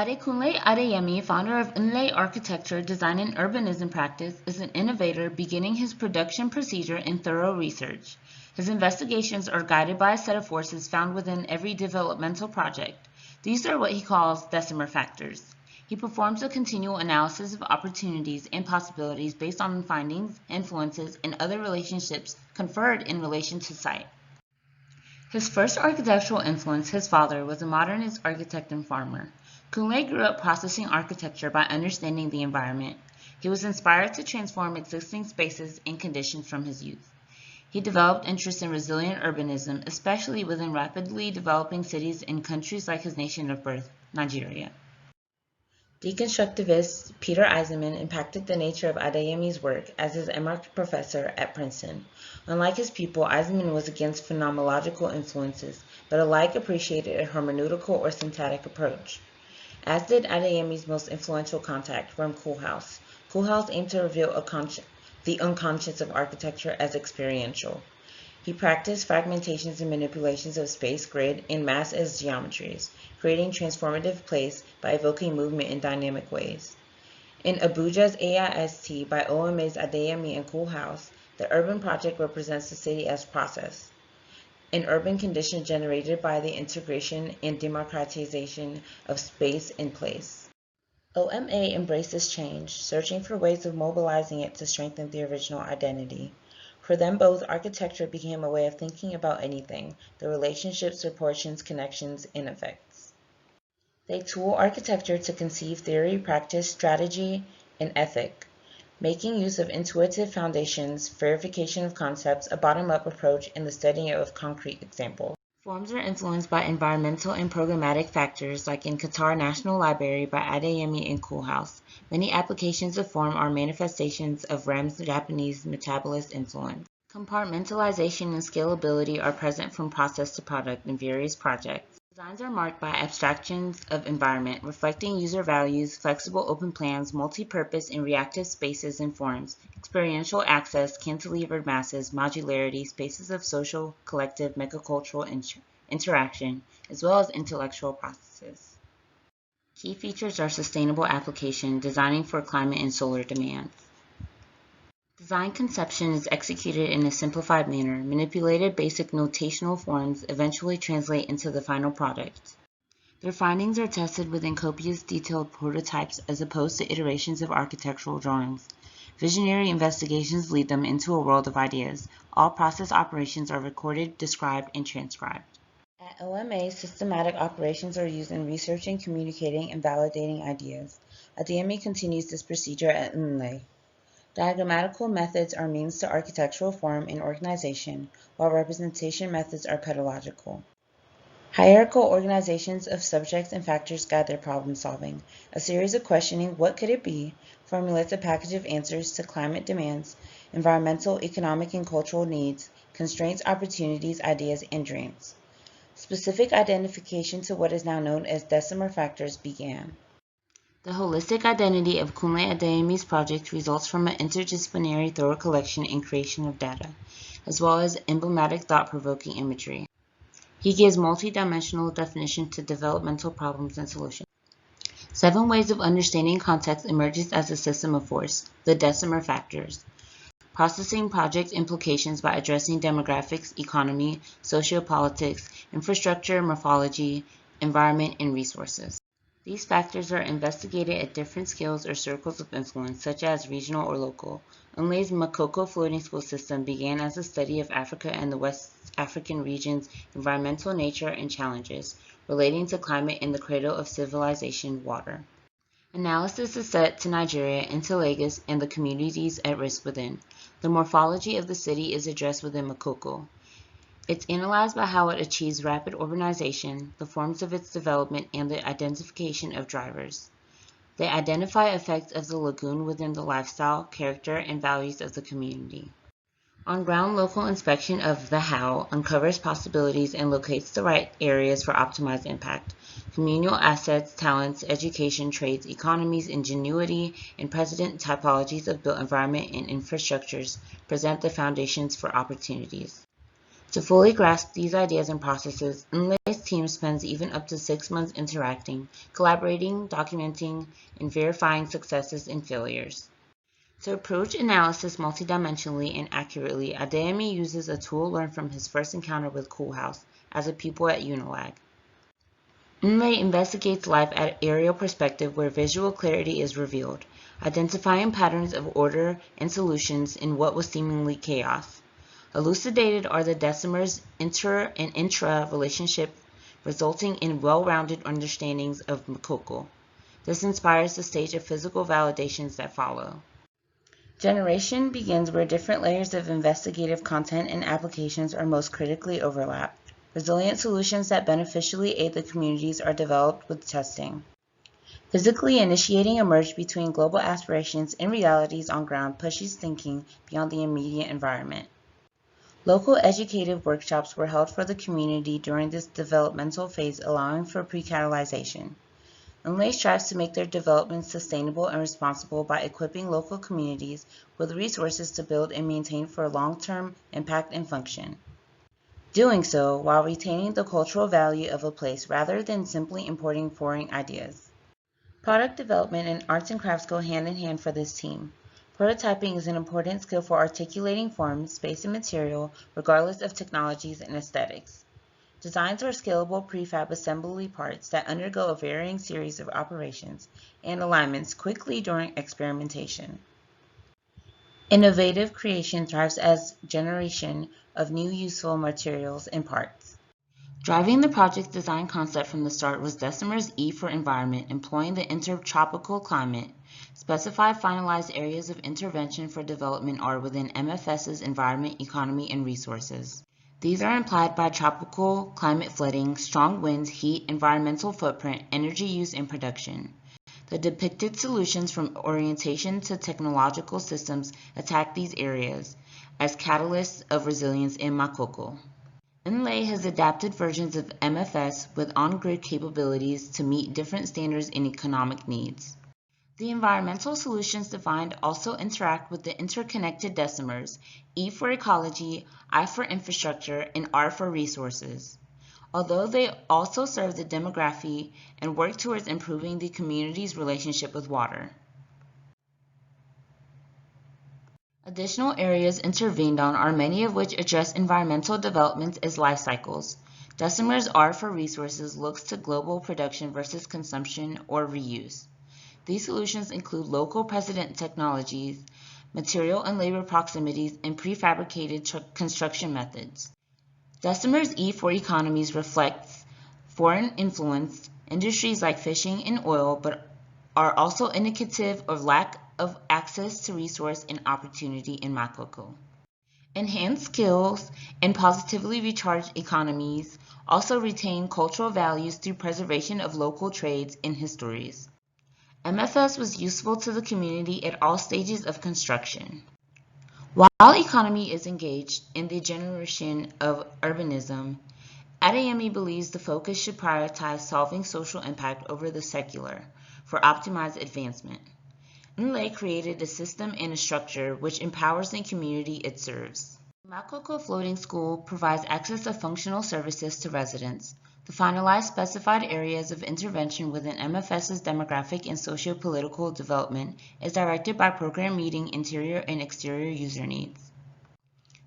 KUNLÉ ADEYEMI, founder of UNCC Architecture, Design and Urbanism Practice, is an innovator beginning his production procedure in thorough research. His investigations are guided by a set of forces found within every developmental project. These are what he calls decimer factors. He performs a continual analysis of opportunities and possibilities based on findings, influences, and other relationships conferred in relation to site. His first architectural influence, his father, was a modernist architect and farmer. KUNLÉ grew up processing architecture by understanding the environment. He was inspired to transform existing spaces and conditions from his youth. He developed interest in resilient urbanism, especially within rapidly developing cities in countries like his nation of birth, Nigeria. Deconstructivist Peter Eisenman impacted the nature of Adeyemi's work as his emerita professor at Princeton. Unlike his pupil, Eisenman was against phenomenological influences, but alike appreciated a hermeneutical or syntactic approach. As did Adeyemi's most influential contact, Rem Koolhaas. Koolhaas aimed to reveal the unconscious of architecture as experiential. He practiced fragmentations and manipulations of space, grid, and mass as geometries, creating transformative place by evoking movement in dynamic ways. In Abuja's AIST by OMA's Adeyemi and Koolhaas, the urban project represents the city as process, an urban condition generated by the integration and democratization of space and place. OMA embraced this change, searching for ways of mobilizing it to strengthen the original identity. For them both, architecture became a way of thinking about anything, the relationships, proportions, connections, and effects. They tool architecture to conceive theory, practice, strategy, and ethic, making use of intuitive foundations, verification of concepts, a bottom-up approach, and the studying of concrete examples. Forms are influenced by environmental and programmatic factors, like in Qatar National Library by Adeyemi and Koolhaas. Many applications of form are manifestations of Rem's Japanese metabolist influence. Compartmentalization and scalability are present from process to product in various projects. Designs are marked by abstractions of environment, reflecting user values, flexible open plans, multi-purpose and reactive spaces and forms, experiential access, cantilevered masses, modularity, spaces of social, collective, megacultural interaction, as well as intellectual processes. Key features are sustainable application, designing for climate and solar demands. Design conception is executed in a simplified manner. Manipulated basic notational forms eventually translate into the final product. Their findings are tested within copious detailed prototypes as opposed to iterations of architectural drawings. Visionary investigations lead them into a world of ideas. All process operations are recorded, described, and transcribed. At OMA, systematic operations are used in researching, communicating, and validating ideas. Adeyemi continues this procedure at UNCC. Diagrammatical methods are means to architectural form and organization, while representation methods are pedagogical. Hierarchical organizations of subjects and factors guide their problem solving. A series of questioning, what could it be, formulates a package of answers to climate demands, environmental, economic, and cultural needs, constraints, opportunities, ideas, and dreams. Specific identification to what is now known as decimer factors began. The holistic identity of KUNLÉ Adeyemi's project results from an interdisciplinary thorough collection and creation of data, as well as emblematic thought-provoking imagery. He gives multi-dimensional definition to developmental problems and solutions. 7 ways of understanding context emerges as a system of force, the decimer factors. Processing project implications by addressing demographics, economy, sociopolitics, infrastructure, morphology, environment, and resources. These factors are investigated at different scales or circles of influence, such as regional or local. UNCC's Makoko floating school system began as a study of Africa and the West African region's environmental nature and challenges relating to climate in the cradle of civilization, water. Analysis is set to Nigeria, into Lagos, and the communities at risk within. The morphology of the city is addressed within Makoko. It's analyzed by how it achieves rapid urbanization, the forms of its development, and the identification of drivers. They identify effects of the lagoon within the lifestyle, character, and values of the community. On-ground local inspection of the how uncovers possibilities and locates the right areas for optimized impact. Communal assets, talents, education, trades, economies, ingenuity, and precedent typologies of built environment and infrastructures present the foundations for opportunities. To fully grasp these ideas and processes, UNCC's team spends even up to 6 months interacting, collaborating, documenting, and verifying successes and failures. To approach analysis multidimensionally and accurately, Adeyemi uses a tool learned from his first encounter with Coolhouse as a pupil at UNILAG. KUNLÉ investigates life at aerial perspective where visual clarity is revealed, identifying patterns of order and solutions in what was seemingly chaos. Elucidated are the decimers' inter and intra relationship, resulting in well-rounded understandings of Makoko. This inspires the stage of physical validations that follow. Generation begins where different layers of investigative content and applications are most critically overlapped. Resilient solutions that beneficially aid the communities are developed with testing. Physically initiating a merge between global aspirations and realities on ground pushes thinking beyond the immediate environment. Local educative workshops were held for the community during this developmental phase, allowing for pre-catalyzation. UNLE strives to make their development sustainable and responsible by equipping local communities with resources to build and maintain for long-term impact and function. Doing so while retaining the cultural value of a place rather than simply importing foreign ideas. Product development and arts and crafts go hand in hand for this team. Prototyping is an important skill for articulating form, space, and material, regardless of technologies and aesthetics. Designs are scalable prefab assembly parts that undergo a varying series of operations and alignments quickly during experimentation. Innovative creation thrives as generation of new useful materials and parts. Driving the project's design concept from the start was Decimers E for environment, employing the intertropical climate. Specified finalized areas of intervention for development are within MFS's environment, economy, and resources. These are implied by tropical climate flooding, strong winds, heat, environmental footprint, energy use, and production. The depicted solutions from orientation to technological systems attack these areas as catalysts of resilience in Makoko. UNLE has adapted versions of MFS with on-grid capabilities to meet different standards and economic needs. The environmental solutions defined also interact with the interconnected decimers, E for ecology, I for infrastructure, and R for resources. Although they also serve the demography and work towards improving the community's relationship with water. Additional areas intervened on are many of which address environmental developments as life cycles. Decimers R for resources looks to global production versus consumption or reuse. These solutions include local precedent technologies, material and labor proximities, and prefabricated construction methods. Decimers E for economies reflects foreign influence, industries like fishing and oil, but are also indicative of lack of access to resource and opportunity in Makoko. Enhanced skills and positively recharged economies also retain cultural values through preservation of local trades and histories. MFS was useful to the community at all stages of construction. While economy is engaged in the generation of urbanism, Adeyemi believes the focus should prioritize solving social impact over the secular for optimized advancement. UNLE created a system and a structure which empowers the community it serves. The Makoko Floating School provides access to functional services to residents. The finalized specified areas of intervention within MFS's demographic and socio-political development is directed by program meeting interior and exterior user needs.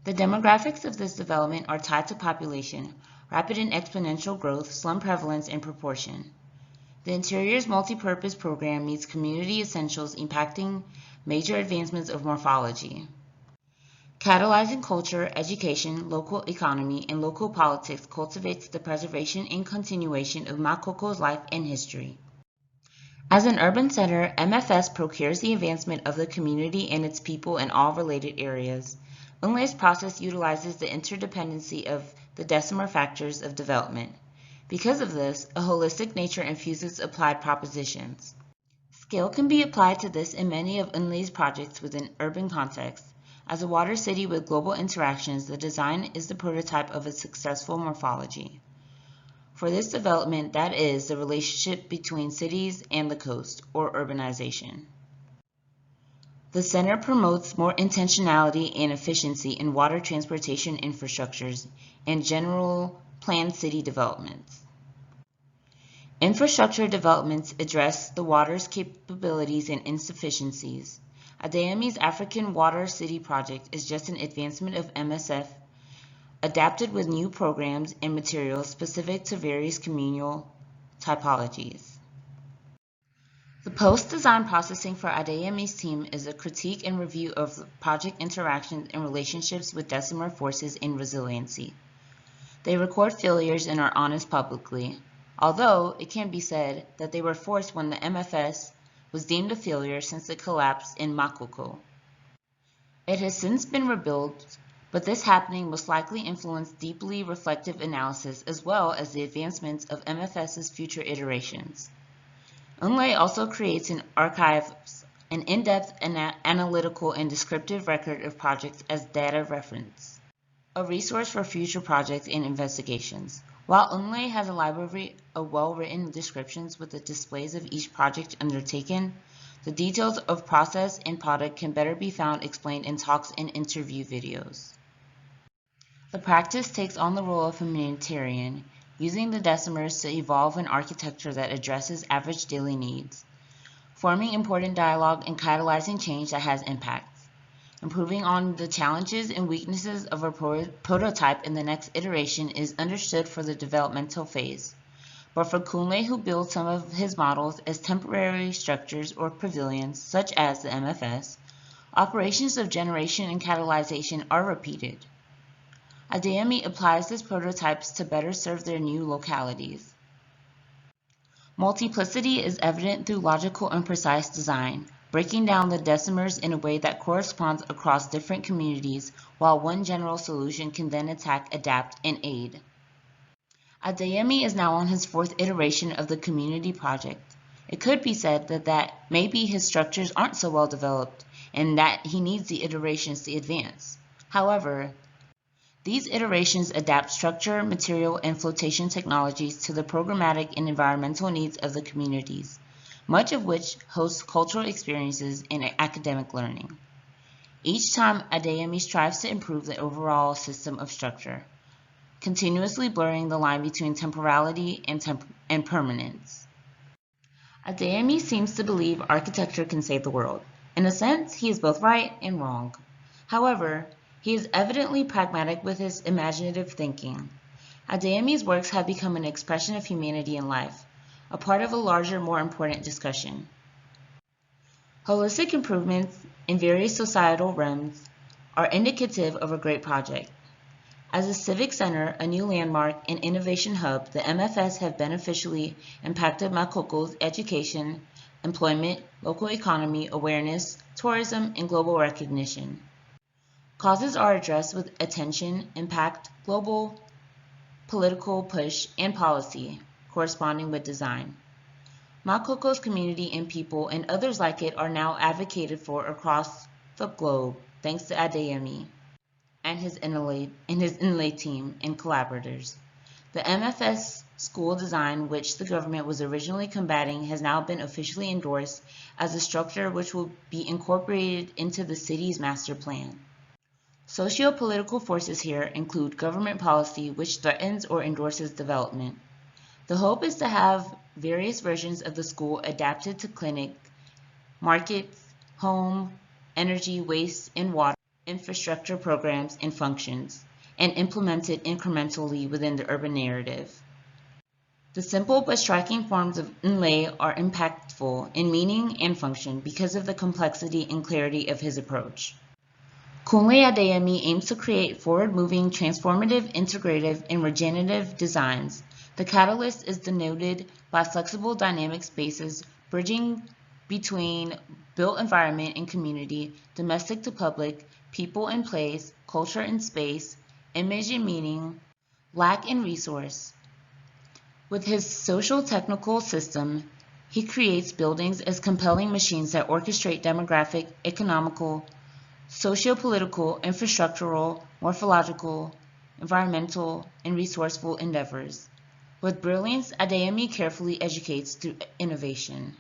The demographics of this development are tied to population, rapid and exponential growth, slum prevalence, and proportion. The interior's multi-purpose program meets community essentials impacting major advancements of morphology. Catalyzing culture, education, local economy, and local politics cultivates the preservation and continuation of Makoko's life and history. As an urban center, MFS procures the advancement of the community and its people in all related areas. UNLE's process utilizes the interdependency of the decimer factors of development. Because of this, a holistic nature infuses applied propositions. Scale can be applied to this in many of UNLE's projects within urban contexts. As a water city with global interactions, the design is the prototype of a successful morphology. For this development, that is, the relationship between cities and the coast, or urbanization. The center promotes more intentionality and efficiency in water transportation infrastructures and general planned city developments. Infrastructure developments address the water's capabilities and insufficiencies. ADEYEMI's African Water City project is just an advancement of MSF, adapted with new programs and materials specific to various communal typologies. The post-design processing for ADEYEMI's team is a critique and review of project interactions and relationships with decimer forces and resiliency. They record failures and are honest publicly, although it can be said that they were forced when the MFS was deemed a failure since it collapsed in Makoko. It has since been rebuilt, but this happening most likely influenced deeply reflective analysis as well as the advancements of MFS's future iterations. KUNLÉ also creates and archives an in-depth analytical and descriptive record of projects as data reference, a resource for future projects and investigations. While KUNLÉ has a library of well-written descriptions with the displays of each project undertaken, the details of process and product can better be found explained in talks and interview videos. The practice takes on the role of humanitarian, using the decimers to evolve an architecture that addresses average daily needs, forming important dialogue and catalyzing change that has impacts, improving on the challenges and weaknesses of a prototype in the next iteration is understood for the developmental phase. But for KUNLÉ, who builds some of his models as temporary structures or pavilions, such as the MFS, operations of generation and catalyzation are repeated. ADEYEMI applies these prototypes to better serve their new localities. Multiplicity is evident through logical and precise design, breaking down the decimers in a way that corresponds across different communities, while one general solution can then attack, adapt, and aid. ADEYEMI is now on his fourth iteration of the community project. It could be said that maybe his structures aren't so well developed and that he needs the iterations to advance. However, these iterations adapt structure, material, and flotation technologies to the programmatic and environmental needs of the communities, much of which hosts cultural experiences and academic learning. Each time, ADEYEMI strives to improve the overall system of structure, continuously blurring the line between temporality and permanence. ADEYEMI seems to believe architecture can save the world. In a sense, he is both right and wrong. However, he is evidently pragmatic with his imaginative thinking. ADEYEMI's works have become an expression of humanity in life, a part of a larger, more important discussion. Holistic improvements in various societal realms are indicative of a great project. As a civic center, a new landmark, and innovation hub, the MFS have beneficially impacted Makoko's education, employment, local economy, awareness, tourism, and global recognition. Causes are addressed with attention, impact, global, political push, and policy, corresponding with design. Makoko's community and people and others like it are now advocated for across the globe, thanks to ADEYEMI and his inlay team and collaborators. The MFS school design, which the government was originally combating, has now been officially endorsed as a structure which will be incorporated into the city's master plan. Socio-political forces here include government policy, which threatens or endorses development. The hope is to have various versions of the school adapted to clinic, markets, home, energy, waste, and water infrastructure programs and functions, and implemented incrementally within the urban narrative. The simple but striking forms of KUNLÉ are impactful in meaning and function because of the complexity and clarity of his approach. KUNLÉ ADEYEMI aims to create forward-moving, transformative, integrative, and regenerative designs. The catalyst is denoted by flexible dynamic spaces bridging between built environment and community, domestic to public, people and place, culture and space, image and meaning, lack and resource. With his social technical system, he creates buildings as compelling machines that orchestrate demographic, economical, socio-political, infrastructural, morphological, environmental, and resourceful endeavors. With brilliance, ADEYEMI carefully educates through innovation.